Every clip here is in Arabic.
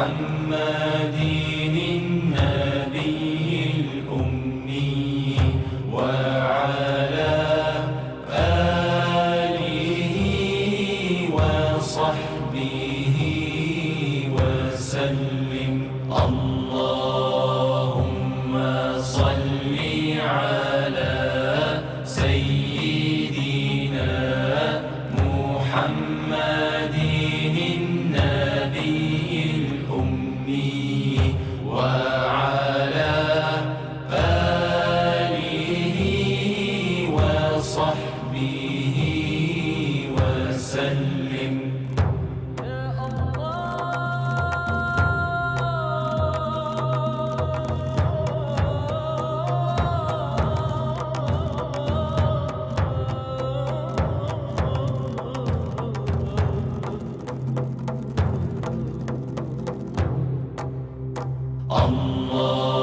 محمد النبي الأمي وعلى آله وصحبه وسلم. اللهم صل على سيدنا محمد النبي الأمي وعلى آله وصحبه وسلم.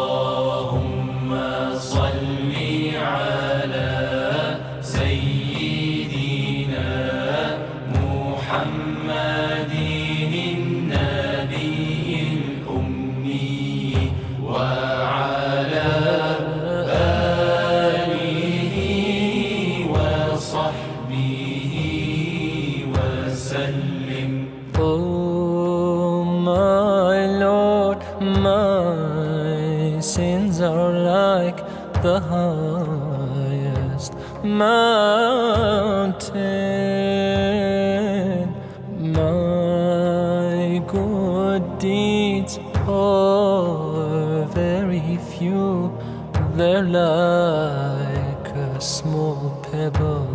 اللهم صل على سيدنا محمد النبي الأمي وعلى آله وصحبه وسلم. Oh my Lord, my sins are like the highest mountain. My good deeds are very few, they're like a small pebble